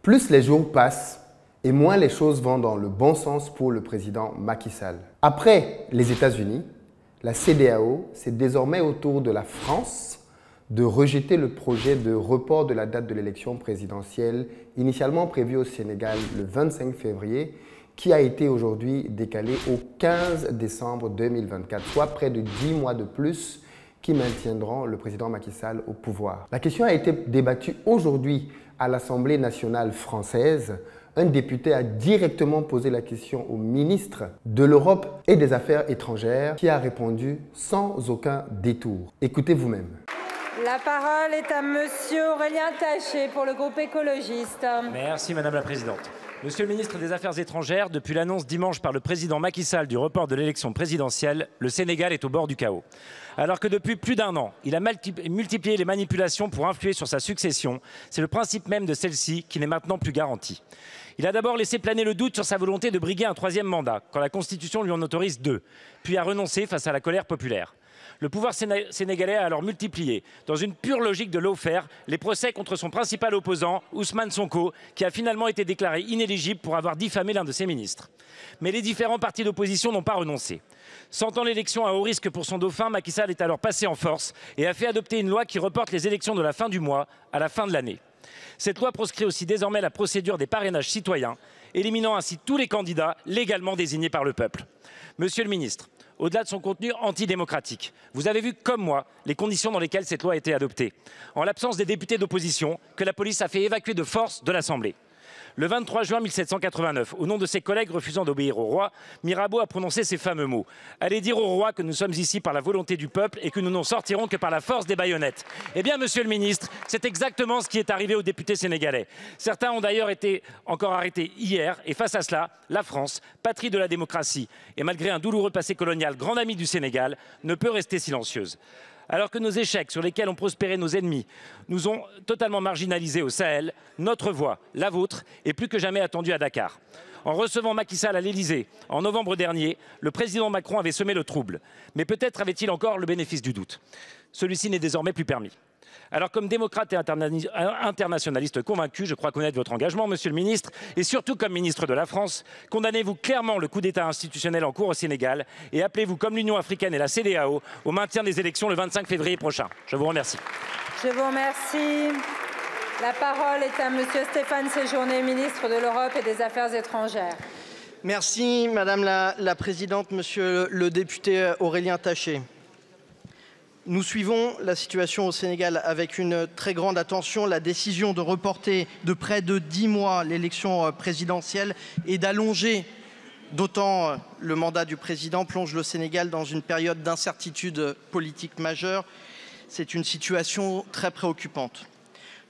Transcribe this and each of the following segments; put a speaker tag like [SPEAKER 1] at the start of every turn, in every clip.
[SPEAKER 1] Plus les jours passent et moins les choses vont dans le bon sens pour le président Macky Sall. Après les États-Unis, la CEDEAO, c'est désormais au tour de la France de rejeter le projet de report de la date de l'élection présidentielle initialement prévue au Sénégal le 25 février, qui a été aujourd'hui décalé au 15 décembre 2024, soit près de 10 mois de plus qui maintiendront le président Macky Sall au pouvoir. La question a été débattue aujourd'hui à l'Assemblée nationale française. Un député a directement posé la question au ministre de l'Europe et des Affaires étrangères qui a répondu sans aucun détour. Écoutez vous-même.
[SPEAKER 2] La parole est à monsieur Aurélien Taché pour le groupe écologiste.
[SPEAKER 3] Merci Madame la Présidente. Monsieur le ministre des Affaires étrangères, depuis l'annonce dimanche par le président Macky Sall du report de l'élection présidentielle, le Sénégal est au bord du chaos. Alors que depuis plus d'un an, il a multiplié les manipulations pour influer sur sa succession, c'est le principe même de celle-ci qui n'est maintenant plus garanti. Il a d'abord laissé planer le doute sur sa volonté de briguer un troisième mandat, quand la Constitution lui en autorise 2, puis a renoncé face à la colère populaire. Le pouvoir sénégalais a alors multiplié, dans une pure logique de lawfare, les procès contre son principal opposant, Ousmane Sonko, qui a finalement été déclaré inéligible pour avoir diffamé l'un de ses ministres. Mais les différents partis d'opposition n'ont pas renoncé. Sentant l'élection à haut risque pour son dauphin, Macky Sall est alors passé en force et a fait adopter une loi qui reporte les élections de la fin du mois à la fin de l'année. Cette loi proscrit aussi désormais la procédure des parrainages citoyens, éliminant ainsi tous les candidats légalement désignés par le peuple. Monsieur le ministre, au-delà de son contenu antidémocratique, vous avez vu, comme moi, les conditions dans lesquelles cette loi a été adoptée. En l'absence des députés d'opposition, que la police a fait évacuer de force de l'Assemblée. Le 23 juin 1789, au nom de ses collègues refusant d'obéir au roi, Mirabeau a prononcé ces fameux mots. « Allez dire au roi que nous sommes ici par la volonté du peuple et que nous n'en sortirons que par la force des baïonnettes. » Eh bien, monsieur le ministre, c'est exactement ce qui est arrivé aux députés sénégalais. Certains ont d'ailleurs été encore arrêtés hier et face à cela, la France, patrie de la démocratie et malgré un douloureux passé colonial, grande amie du Sénégal, ne peut rester silencieuse. Alors que nos échecs sur lesquels ont prospéré nos ennemis nous ont totalement marginalisés au Sahel, notre voix, la vôtre, est plus que jamais attendue à Dakar. En recevant Macky Sall à l'Élysée en novembre dernier, le président Macron avait semé le trouble. Mais peut-être avait-il encore le bénéfice du doute. Celui-ci n'est désormais plus permis. Alors, comme démocrate et internationaliste convaincu, je crois connaître votre engagement, monsieur le ministre, et surtout comme ministre de la France, condamnez-vous clairement le coup d'État institutionnel en cours au Sénégal et appelez-vous, comme l'Union africaine et la CEDEAO, au maintien des élections le 25 février prochain. Je vous remercie.
[SPEAKER 2] Je vous remercie. La parole est à monsieur Stéphane Séjourné, ministre de l'Europe et des Affaires étrangères.
[SPEAKER 4] Merci, Madame la Présidente, Monsieur le député Aurélien Taché. Nous suivons la situation au Sénégal avec une très grande attention. La décision de reporter de près de 10 mois l'élection présidentielle et d'allonger d'autant le mandat du président plonge le Sénégal dans une période d'incertitude politique majeure. C'est une situation très préoccupante.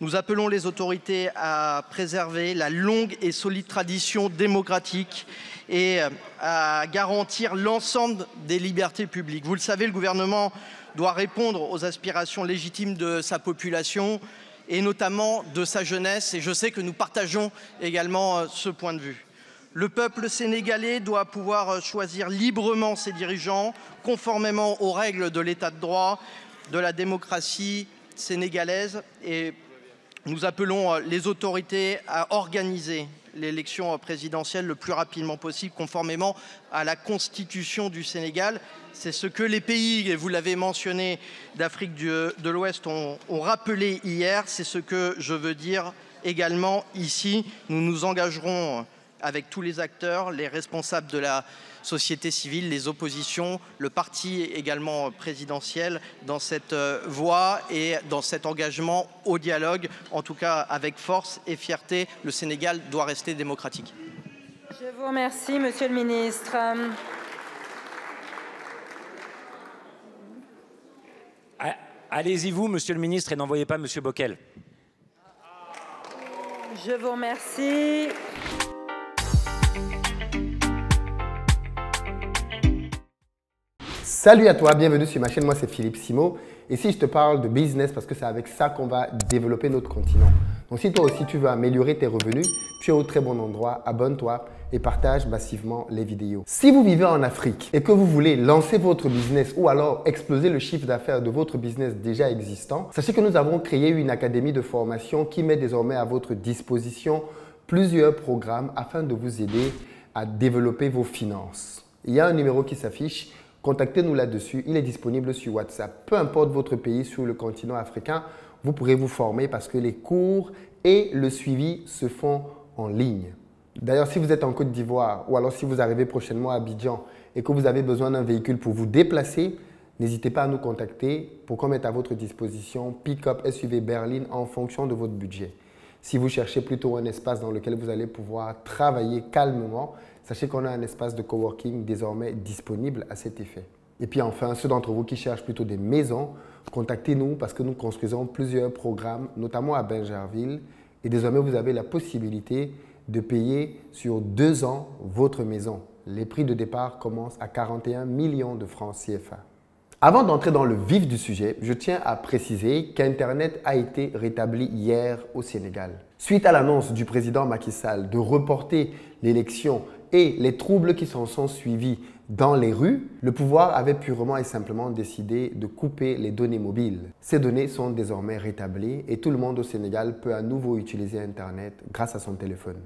[SPEAKER 4] Nous appelons les autorités à préserver la longue et solide tradition démocratique et à garantir l'ensemble des libertés publiques. Vous le savez, le gouvernement doit répondre aux aspirations légitimes de sa population et notamment de sa jeunesse. Et je sais que nous partageons également ce point de vue. Le peuple sénégalais doit pouvoir choisir librement ses dirigeants, conformément aux règles de l'état de droit, de la démocratie sénégalaise. Et nous appelons les autorités à organiser l'élection présidentielle le plus rapidement possible, conformément à la Constitution du Sénégal. C'est ce que les pays, et vous l'avez mentionné, d'Afrique de l'Ouest ont rappelé hier. C'est ce que je veux dire également ici. Nous nous engagerons avec tous les acteurs, les responsables de la société civile, les oppositions, le parti également présidentiel, dans cette voie et dans cet engagement au dialogue, en tout cas avec force et fierté. Le Sénégal doit rester démocratique.
[SPEAKER 2] Je vous remercie, monsieur le ministre.
[SPEAKER 3] Allez-y vous, monsieur le ministre, et n'envoyez pas monsieur Bockel.
[SPEAKER 2] Je vous remercie.
[SPEAKER 1] Salut à toi, bienvenue sur ma chaîne, moi c'est Philippe Simo. Ici je te parle de business parce que c'est avec ça qu'on va développer notre continent. Donc si toi aussi tu veux améliorer tes revenus, tu es au très bon endroit, abonne-toi et partage massivement les vidéos. Si vous vivez en Afrique et que vous voulez lancer votre business ou alors exploser le chiffre d'affaires de votre business déjà existant, sachez que nous avons créé une académie de formation qui met désormais à votre disposition plusieurs programmes afin de vous aider à développer vos finances. Il y a un numéro qui s'affiche, contactez-nous là-dessus, il est disponible sur WhatsApp. Peu importe votre pays sur le continent africain, vous pourrez vous former parce que les cours et le suivi se font en ligne. D'ailleurs, si vous êtes en Côte d'Ivoire ou alors si vous arrivez prochainement à Abidjan et que vous avez besoin d'un véhicule pour vous déplacer, n'hésitez pas à nous contacter pour qu'on mette à votre disposition pick-up, SUV, berline en fonction de votre budget. Si vous cherchez plutôt un espace dans lequel vous allez pouvoir travailler calmement, sachez qu'on a un espace de coworking désormais disponible à cet effet. Et puis enfin, ceux d'entre vous qui cherchent plutôt des maisons, contactez-nous parce que nous construisons plusieurs programmes, notamment à Bingerville. Et désormais, vous avez la possibilité de payer sur 2 ans votre maison. Les prix de départ commencent à 41 millions de francs CFA. Avant d'entrer dans le vif du sujet, je tiens à préciser qu'Internet a été rétabli hier au Sénégal. Suite à l'annonce du président Macky Sall de reporter l'élection et les troubles qui s'en sont suivis dans les rues, le pouvoir avait purement et simplement décidé de couper les données mobiles. Ces données sont désormais rétablies et tout le monde au Sénégal peut à nouveau utiliser Internet grâce à son téléphone.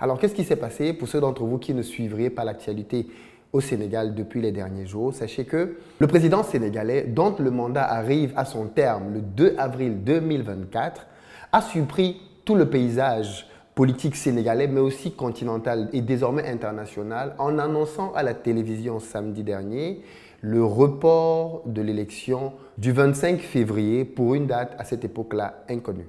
[SPEAKER 1] Alors, qu'est-ce qui s'est passé? Pour ceux d'entre vous qui ne suivraient pas l'actualité au Sénégal depuis les derniers jours, sachez que le président sénégalais, dont le mandat arrive à son terme le 2 avril 2024, a surpris tout le paysage politique sénégalais, mais aussi continental et désormais international, en annonçant à la télévision samedi dernier le report de l'élection du 25 février pour une date à cette époque-là inconnue.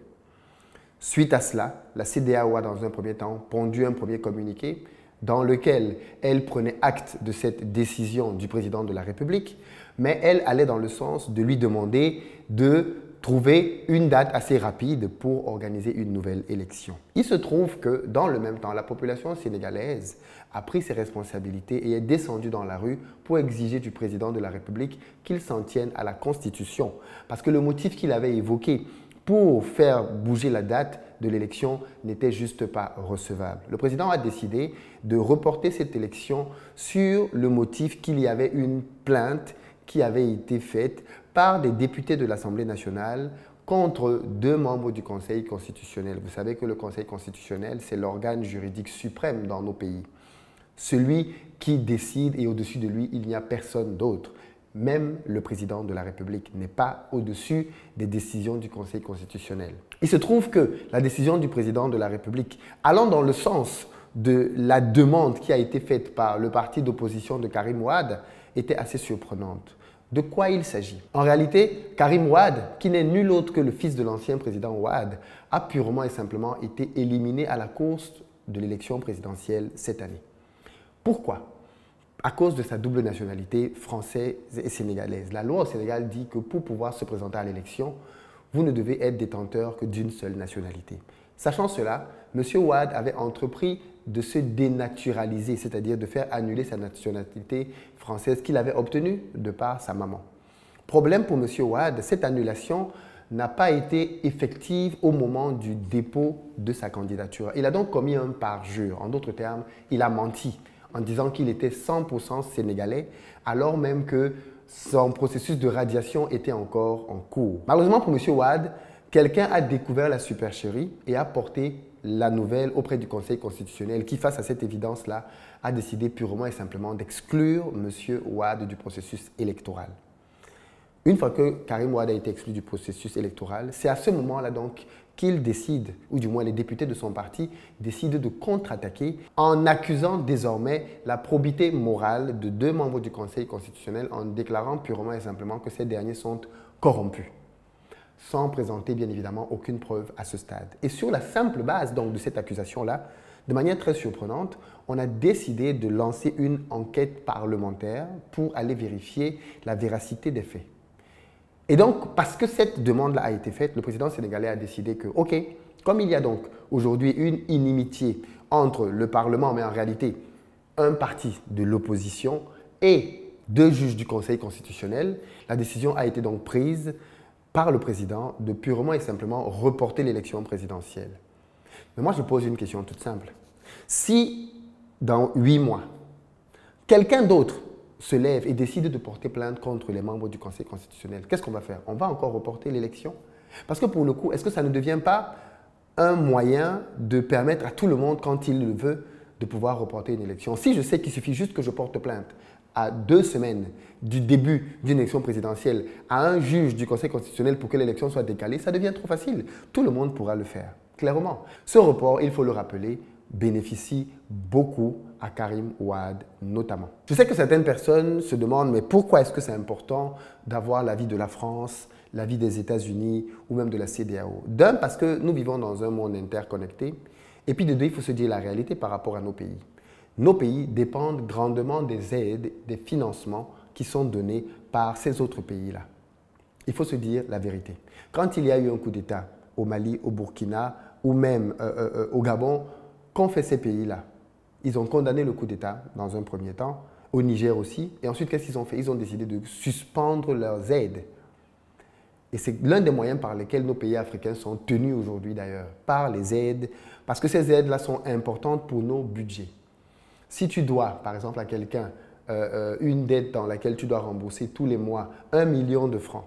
[SPEAKER 1] Suite à cela, la CEDEAO a dans un premier temps pondu un premier communiqué dans lequel elle prenait acte de cette décision du président de la République, mais elle allait dans le sens de lui demander de trouver une date assez rapide pour organiser une nouvelle élection. Il se trouve que dans le même temps, la population sénégalaise a pris ses responsabilités et est descendue dans la rue pour exiger du président de la République qu'il s'en tienne à la Constitution. Parce que le motif qu'il avait évoqué pour faire bouger la date de l'élection n'était juste pas recevable. Le président a décidé de reporter cette élection sur le motif qu'il y avait une plainte qui avait été faite par des députés de l'Assemblée nationale contre 2 membres du Conseil constitutionnel. Vous savez que le Conseil constitutionnel, c'est l'organe juridique suprême dans nos pays. Celui qui décide et au-dessus de lui, il n'y a personne d'autre. Même le président de la République n'est pas au-dessus des décisions du Conseil constitutionnel. Il se trouve que la décision du président de la République, allant dans le sens de la demande qui a été faite par le parti d'opposition de Karim Wade, était assez surprenante. De quoi il s'agit? En réalité, Karim Wade, qui n'est nul autre que le fils de l'ancien président Wade, a purement et simplement été éliminé à la course de l'élection présidentielle cette année. Pourquoi? À cause de sa double nationalité française et sénégalaise. La loi au Sénégal dit que pour pouvoir se présenter à l'élection, vous ne devez être détenteur que d'une seule nationalité. Sachant cela, M. Wade avait entrepris de se dénaturaliser, c'est-à-dire de faire annuler sa nationalité française qu'il avait obtenue de par sa maman. Problème pour M. Wade, cette annulation n'a pas été effective au moment du dépôt de sa candidature. Il a donc commis un parjure. En d'autres termes, il a menti en disant qu'il était 100% sénégalais, alors même que son processus de radiation était encore en cours. Malheureusement pour M. Wade, quelqu'un a découvert la supercherie et a porté la nouvelle auprès du Conseil constitutionnel qui, face à cette évidence-là, a décidé purement et simplement d'exclure M. Wade du processus électoral. Une fois que Karim Wade a été exclu du processus électoral, c'est à ce moment-là donc qu'il décide, ou du moins les députés de son parti, décident de contre-attaquer en accusant désormais la probité morale de 2 membres du Conseil constitutionnel en déclarant purement et simplement que ces derniers sont corrompus, sans présenter bien évidemment aucune preuve à ce stade. Et sur la simple base donc de cette accusation-là, de manière très surprenante, on a décidé de lancer une enquête parlementaire pour aller vérifier la véracité des faits. Et donc, parce que cette demande-là a été faite, le président sénégalais a décidé que, OK, comme il y a donc aujourd'hui une inimitié entre le Parlement, mais en réalité un parti de l'opposition et 2 juges du Conseil constitutionnel, la décision a été donc prise par le président de purement et simplement reporter l'élection présidentielle. Mais moi, je pose une question toute simple. Si, dans 8 mois, quelqu'un d'autre se lève et décide de porter plainte contre les membres du Conseil constitutionnel, qu'est-ce qu'on va faire? On va encore reporter l'élection? Parce que pour le coup, est-ce que ça ne devient pas un moyen de permettre à tout le monde, quand il le veut, de pouvoir reporter une élection? Si je sais qu'il suffit juste que je porte plainte à 2 semaines du début d'une élection présidentielle à un juge du Conseil constitutionnel pour que l'élection soit décalée, ça devient trop facile. Tout le monde pourra le faire, clairement. Ce report, il faut le rappeler, bénéficie beaucoup à Karim Ouad notamment. Je sais que certaines personnes se demandent, mais pourquoi est-ce que c'est important d'avoir l'avis de la France, l'avis des États-Unis ou même de la CEDEAO? D'un, parce que nous vivons dans un monde interconnecté, et puis de deux, il faut se dire la réalité par rapport à nos pays. Nos pays dépendent grandement des aides, des financements qui sont donnés par ces autres pays-là. Il faut se dire la vérité. Quand il y a eu un coup d'État au Mali, au Burkina ou même au Gabon, qu'ont fait ces pays-là? Ils ont condamné le coup d'État dans un premier temps, au Niger aussi, et ensuite qu'est-ce qu'ils ont fait? Ils ont décidé de suspendre leurs aides. Et c'est l'un des moyens par lesquels nos pays africains sont tenus aujourd'hui d'ailleurs, par les aides, parce que ces aides-là sont importantes pour nos budgets. Si tu dois, par exemple, à quelqu'un une dette dans laquelle tu dois rembourser tous les mois 1 million de francs,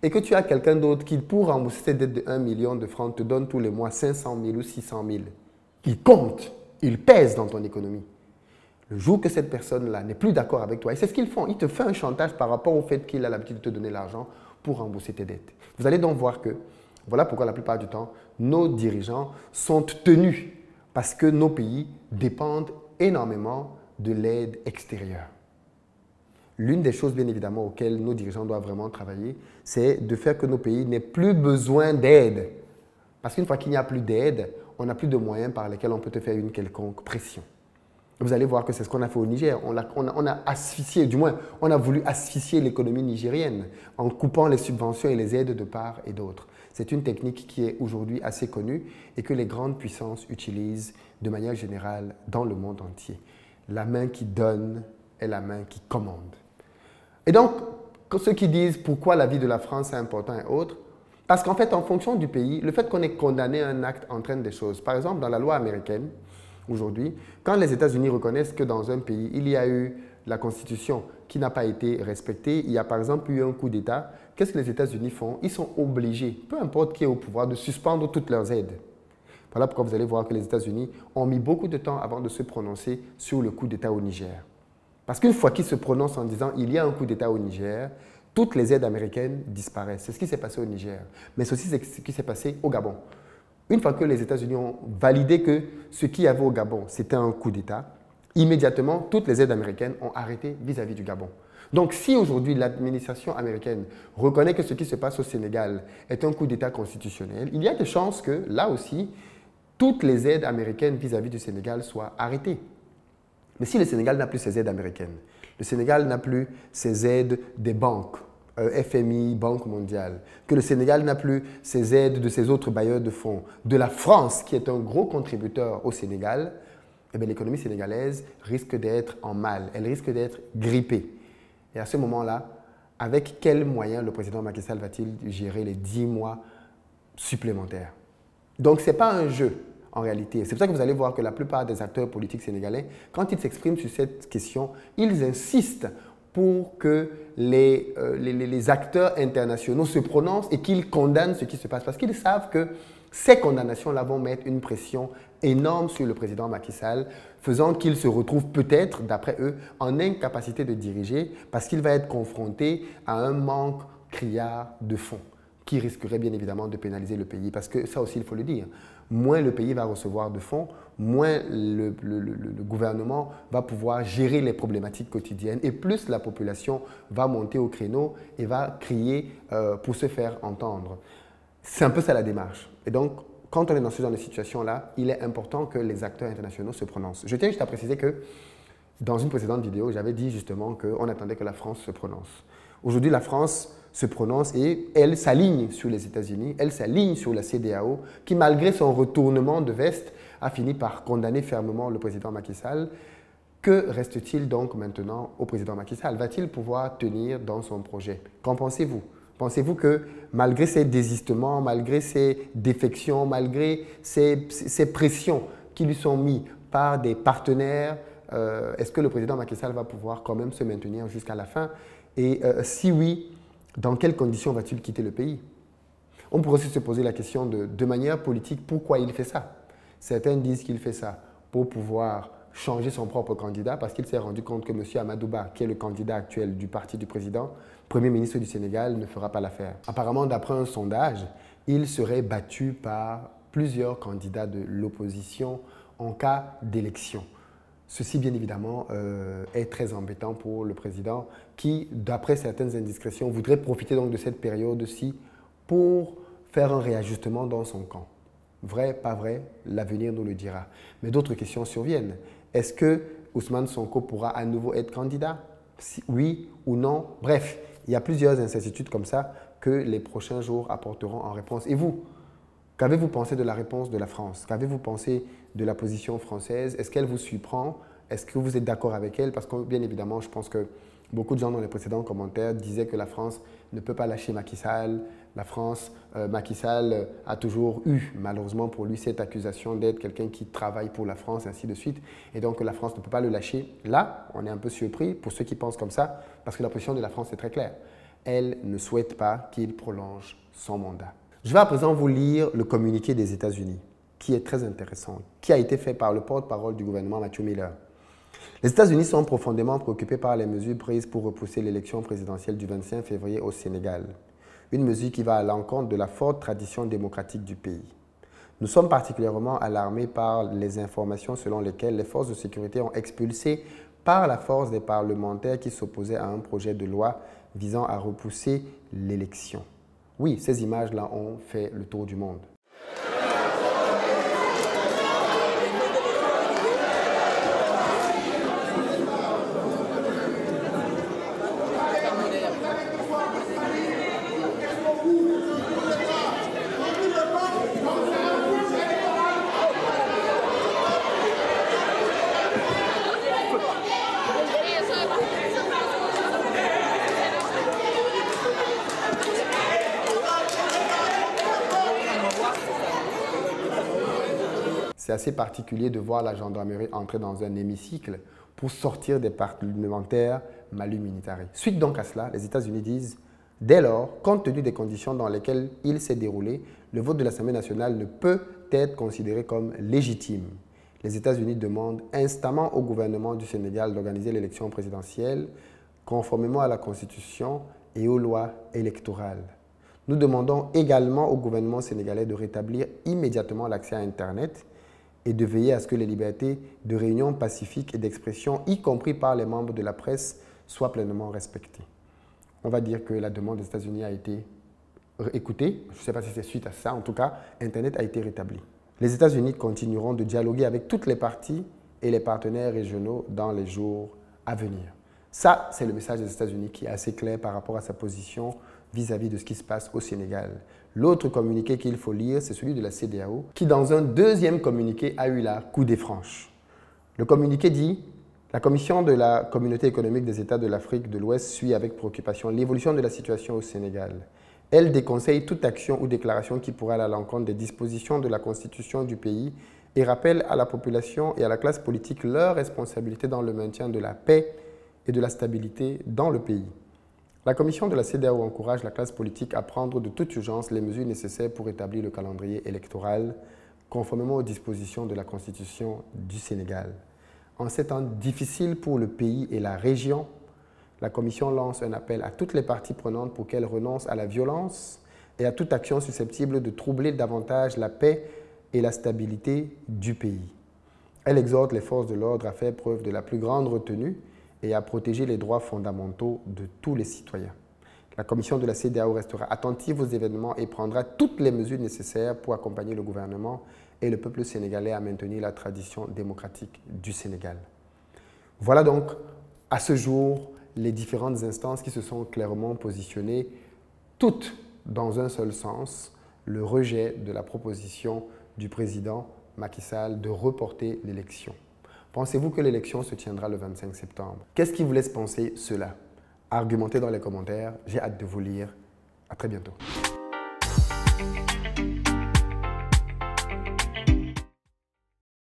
[SPEAKER 1] et que tu as quelqu'un d'autre qui, pour rembourser cette dette de 1 million de francs, te donne tous les mois 500 000 ou 600 000, il compte, il pèse dans ton économie. Le jour que cette personne-là n'est plus d'accord avec toi, et c'est ce qu'ils font, ils te font un chantage par rapport au fait qu'il a l'habitude de te donner l'argent pour rembourser tes dettes. Vous allez donc voir que, voilà pourquoi la plupart du temps, nos dirigeants sont tenus parce que nos pays dépendent énormément de l'aide extérieure. L'une des choses, bien évidemment, auxquelles nos dirigeants doivent vraiment travailler, c'est de faire que nos pays n'aient plus besoin d'aide. Parce qu'une fois qu'il n'y a plus d'aide, on n'a plus de moyens par lesquels on peut te faire une quelconque pression. Vous allez voir que c'est ce qu'on a fait au Niger. On a asphyxié, du moins, on a voulu asphyxier l'économie nigérienne en coupant les subventions et les aides de part et d'autre. C'est une technique qui est aujourd'hui assez connue et que les grandes puissances utilisent de manière générale dans le monde entier. La main qui donne est la main qui commande. Et donc, ceux qui disent pourquoi la vie de la France est importante et autres, parce qu'en fait, en fonction du pays, le fait qu'on ait condamné un acte entraîne des choses. Par exemple, dans la loi américaine, aujourd'hui, quand les États-Unis reconnaissent que dans un pays, il y a eu la Constitution qui n'a pas été respectée, il y a par exemple eu un coup d'État, qu'est-ce que les États-Unis font? Ils sont obligés, peu importe qui est au pouvoir, de suspendre toutes leurs aides. Voilà pourquoi vous allez voir que les États-Unis ont mis beaucoup de temps avant de se prononcer sur le coup d'État au Niger. Parce qu'une fois qu'ils se prononcent en disant il y a un coup d'État au Niger, toutes les aides américaines disparaissent. C'est ce qui s'est passé au Niger, mais c'est aussi ce qui s'est passé au Gabon. Une fois que les États-Unis ont validé que ce qu'il y avait au Gabon, c'était un coup d'État, immédiatement, toutes les aides américaines ont arrêté vis-à-vis du Gabon. Donc, si aujourd'hui l'administration américaine reconnaît que ce qui se passe au Sénégal est un coup d'État constitutionnel, il y a des chances que, là aussi, toutes les aides américaines vis-à-vis du Sénégal soient arrêtées. Mais si le Sénégal n'a plus ses aides américaines, le Sénégal n'a plus ses aides des banques, FMI, Banque mondiale, que le Sénégal n'a plus ses aides de ses autres bailleurs de fonds, de la France qui est un gros contributeur au Sénégal, eh bien, l'économie sénégalaise risque d'être en mal, elle risque d'être grippée. Et à ce moment-là, avec quels moyens le président Macky Sall va-t-il gérer les 10 mois supplémentaires? Donc, ce n'est pas un jeu. En réalité, c'est pour ça que vous allez voir que la plupart des acteurs politiques sénégalais, quand ils s'expriment sur cette question, ils insistent pour que les acteurs internationaux se prononcent et qu'ils condamnent ce qui se passe. Parce qu'ils savent que ces condamnations-là vont mettre une pression énorme sur le président Macky Sall, faisant qu'il se retrouve peut-être, d'après eux, en incapacité de diriger parce qu'il va être confronté à un manque criard de fonds qui risquerait bien évidemment de pénaliser le pays. Parce que ça aussi, il faut le dire, moins le pays va recevoir de fonds, moins le gouvernement va pouvoir gérer les problématiques quotidiennes et plus la population va monter au créneau et va crier pour se faire entendre. C'est un peu ça la démarche. Et donc, quand on est dans ce genre de situation-là, il est important que les acteurs internationaux se prononcent. Je tiens juste à préciser que dans une précédente vidéo, j'avais dit justement qu'on attendait que la France se prononce. Aujourd'hui, la France se prononce et elle s'aligne sur les États-Unis, elle s'aligne sur la CEDEAO, qui malgré son retournement de veste, a fini par condamner fermement le président Macky Sall. Que reste-t-il donc maintenant au président Macky Sall? Va-t-il pouvoir tenir dans son projet? Qu'en pensez-vous? Pensez-vous que malgré ces désistements, malgré ces défections, malgré ces pressions qui lui sont mises par des partenaires, est-ce que le président Macky Sall va pouvoir quand même se maintenir jusqu'à la fin? Et si oui, dans quelles conditions va-t-il quitter le pays? On pourrait aussi se poser la question de manière politique, pourquoi il fait ça? Certains disent qu'il fait ça pour pouvoir changer son propre candidat parce qu'il s'est rendu compte que M. Amadou Ba, qui est le candidat actuel du parti du président, Premier ministre du Sénégal, ne fera pas l'affaire. Apparemment, d'après un sondage, il serait battu par plusieurs candidats de l'opposition en cas d'élection. Ceci, bien évidemment, est très embêtant pour le président qui, d'après certaines indiscrétions, voudrait profiter donc de cette période-ci pour faire un réajustement dans son camp. Vrai, pas vrai, l'avenir nous le dira. Mais d'autres questions surviennent. Est-ce que Ousmane Sonko pourra à nouveau être candidat? Oui ou non? Bref, il y a plusieurs incertitudes comme ça que les prochains jours apporteront en réponse. Et vous, qu'avez-vous pensé de la réponse de la France? Qu'avez-vous pensé de la position française? Est-ce qu'elle vous surprend? Est-ce que vous êtes d'accord avec elle? Parce que bien évidemment, je pense que beaucoup de gens dans les précédents commentaires disaient que la France ne peut pas lâcher Macky Sall. La France, Macky Sall a toujours eu, malheureusement pour lui, cette accusation d'être quelqu'un qui travaille pour la France, ainsi de suite. Et donc la France ne peut pas le lâcher. Là, on est un peu surpris pour ceux qui pensent comme ça, parce que la position de la France est très claire. Elle ne souhaite pas qu'il prolonge son mandat. Je vais à présent vous lire le communiqué des États-Unis, qui est très intéressant, qui a été fait par le porte-parole du gouvernement, Matthew Miller. Les États-Unis sont profondément préoccupés par les mesures prises pour repousser l'élection présidentielle du 25 février au Sénégal. Une mesure qui va à l'encontre de la forte tradition démocratique du pays. Nous sommes particulièrement alarmés par les informations selon lesquelles les forces de sécurité ont expulsé par la force des parlementaires qui s'opposaient à un projet de loi visant à repousser l'élection. Oui, ces images-là ont fait le tour du monde. C'est assez particulier de voir la gendarmerie entrer dans un hémicycle pour sortir des parlementaires malus militari. Suite donc à cela, les États-Unis disent « Dès lors, compte tenu des conditions dans lesquelles il s'est déroulé, le vote de l'Assemblée nationale ne peut être considéré comme légitime. » Les États-Unis demandent instamment au gouvernement du Sénégal d'organiser l'élection présidentielle conformément à la Constitution et aux lois électorales. Nous demandons également au gouvernement sénégalais de rétablir immédiatement l'accès à Internet et de veiller à ce que les libertés de réunion pacifique et d'expression, y compris par les membres de la presse, soient pleinement respectées. On va dire que la demande des États-Unis a été écoutée. Je ne sais pas si c'est suite à ça. En tout cas, Internet a été rétabli. Les États-Unis continueront de dialoguer avec toutes les parties et les partenaires régionaux dans les jours à venir. Ça, c'est le message des États-Unis qui est assez clair par rapport à sa position vis-à-vis de ce qui se passe au Sénégal. L'autre communiqué qu'il faut lire, c'est celui de la CEDEAO, qui dans un deuxième communiqué a eu la coudée franche. Le communiqué dit « La Commission de la Communauté économique des États de l'Afrique de l'Ouest suit avec préoccupation l'évolution de la situation au Sénégal. Elle déconseille toute action ou déclaration qui pourrait aller à l'encontre des dispositions de la Constitution du pays et rappelle à la population et à la classe politique leur responsabilité dans le maintien de la paix et de la stabilité dans le pays. La commission de la CEDEAO encourage la classe politique à prendre de toute urgence les mesures nécessaires pour établir le calendrier électoral conformément aux dispositions de la Constitution du Sénégal. En ces temps difficiles pour le pays et la région, la Commission lance un appel à toutes les parties prenantes pour qu'elles renoncent à la violence et à toute action susceptible de troubler davantage la paix et la stabilité du pays. Elle exhorte les forces de l'ordre à faire preuve de la plus grande retenue et à protéger les droits fondamentaux de tous les citoyens. La commission de la CEDEAO restera attentive aux événements et prendra toutes les mesures nécessaires pour accompagner le gouvernement et le peuple sénégalais à maintenir la tradition démocratique du Sénégal. Voilà donc, à ce jour, les différentes instances qui se sont clairement positionnées, toutes dans un seul sens, le rejet de la proposition du président Macky Sall de reporter l'élection. Pensez-vous que l'élection se tiendra le 25 septembre? Qu'est-ce qui vous laisse penser cela? Argumentez dans les commentaires, j'ai hâte de vous lire. À très bientôt.